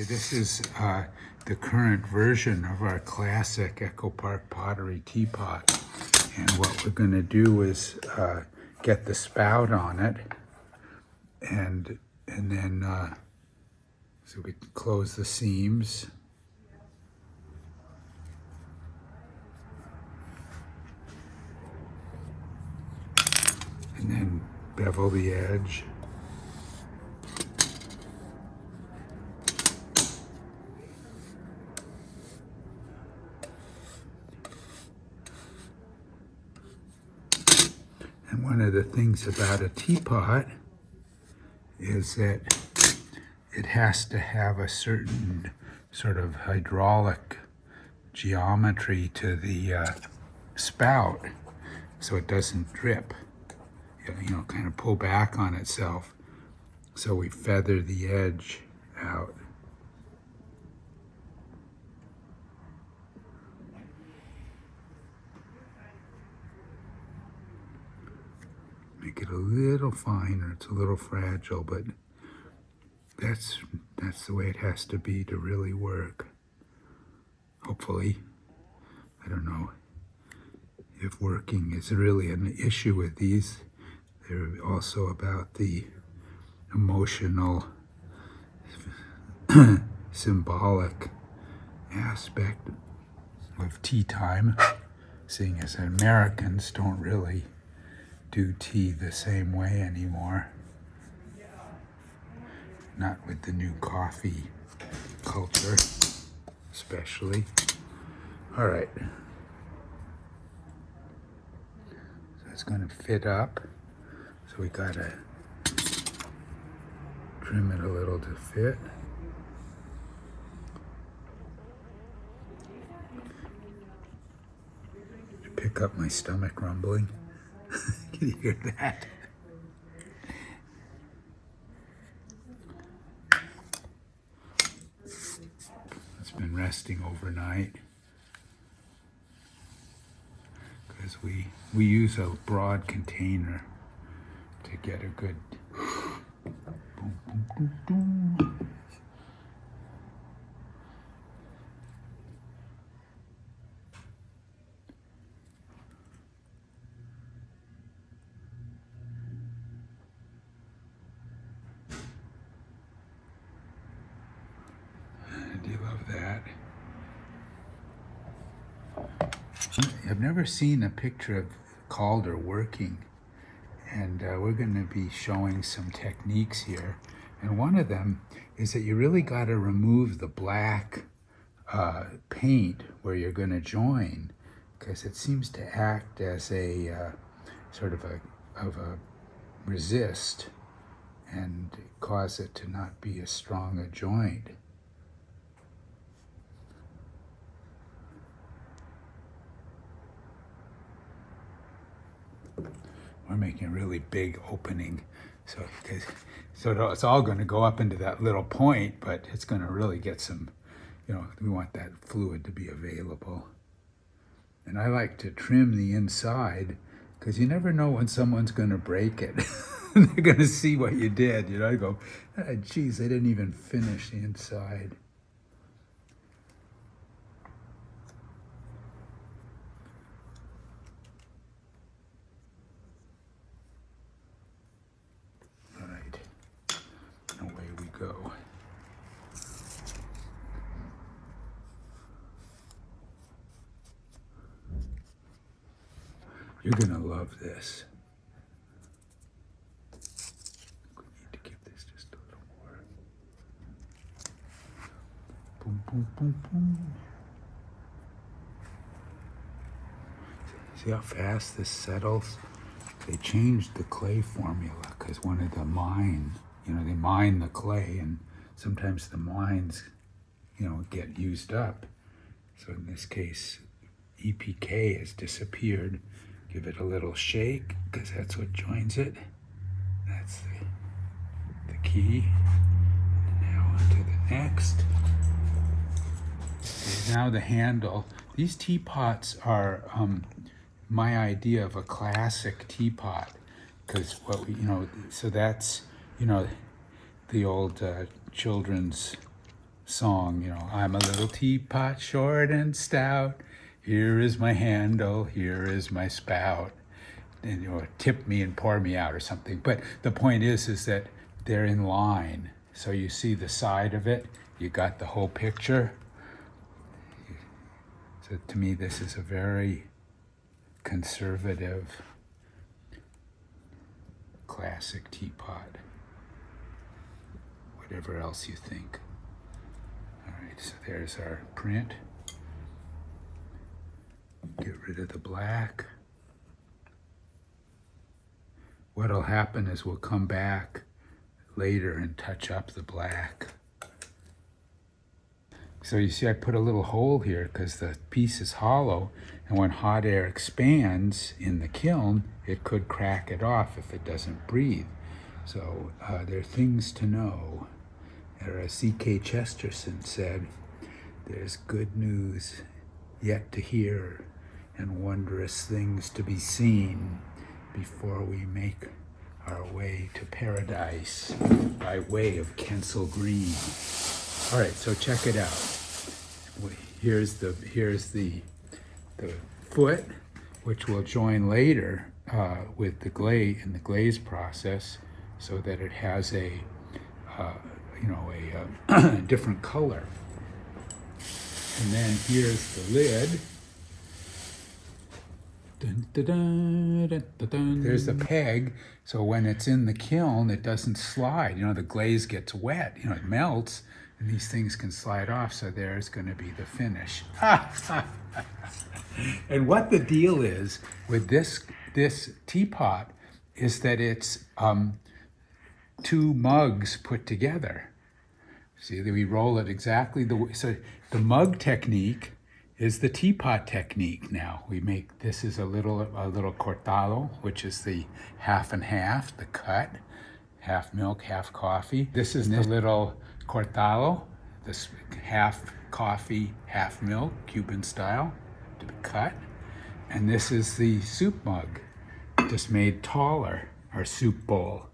Okay, this is the current version of our classic Echo Park pottery teapot. And what we're going to do is get the spout on it, and then so we can close the seams. And then bevel the edge. And one of the things about a teapot is that it has to have a certain sort of hydraulic geometry to the spout so it doesn't drip, kind of pull back on itself. So we feather the edge out. Make it a little finer. It's a little fragile, but that's the way it has to be to really work. Hopefully. I don't know if working is really an issue with these. They're also about the emotional, symbolic aspect of tea time, seeing as Americans don't really do tea the same way anymore. Not with the new coffee culture, especially. All right. So it's going to fit up. So we got to trim it a little to fit. Pick up my stomach rumbling. Can you hear that? It's been resting overnight because we use a broad container to get a good boom, boom, boom, boom. Do you love that? I've never seen a picture of Calder working, and we're going to be showing some techniques here. And one of them is that you really got to remove the black paint where you're going to join, because it seems to act as a sort of a resist and cause it to not be as strong a joint. We're making a really big opening, so it's all going to go up into that little point, but it's going to really get some, we want that fluid to be available. And I like to trim the inside, because you never know when someone's going to break it. They're going to see what you did. I go, geez, they didn't even finish the inside. Away we go. You're gonna love this. We need to give this just a little more. Boom, boom, boom, boom. See how fast this settles? They changed the clay formula because one of the mines, they mine the clay, and sometimes the mines, get used up. So in this case, EPK has disappeared. Give it a little shake, because that's what joins it. That's the key. And now on to the next. And now the handle. These teapots are my idea of a classic teapot, because so that's the old children's song, you know, I'm a little teapot, short and stout. Here is my handle, here is my spout. And, you know, tip me and pour me out or something. But the point is that they're in line. So you see the side of it, you got the whole picture. So to me, this is a very conservative, classic teapot. Whatever else you think. All right, so there's our print. Get rid of the black. What'll happen is we'll come back later and touch up the black. So you see I put a little hole here because the piece is hollow, and when hot air expands in the kiln, it could crack it off if it doesn't breathe. So there are things to know. Or as C.K. Chesterton said, there's good news yet to hear and wondrous things to be seen before we make our way to paradise by way of Kensal Green. All right, so check it out. Here's the foot, which we'll join later with the glaze in the glaze process, so that it has a different color. And then here's the lid. Dun, dun, dun, dun, dun, dun. There's the peg, so when it's in the kiln, it doesn't slide. You know, the glaze gets wet, you know, it melts, and these things can slide off, so there's going to be the finish. And what the deal is with this teapot is that it's two mugs put together. See, we roll it exactly the way. So the mug technique is the teapot technique now. We make, this is a little cortado, which is the half and half, the cut, half milk, half coffee. This is the little cortado, this half coffee, half milk, Cuban style, to the cut. And this is the soup mug, just made taller, our soup bowl.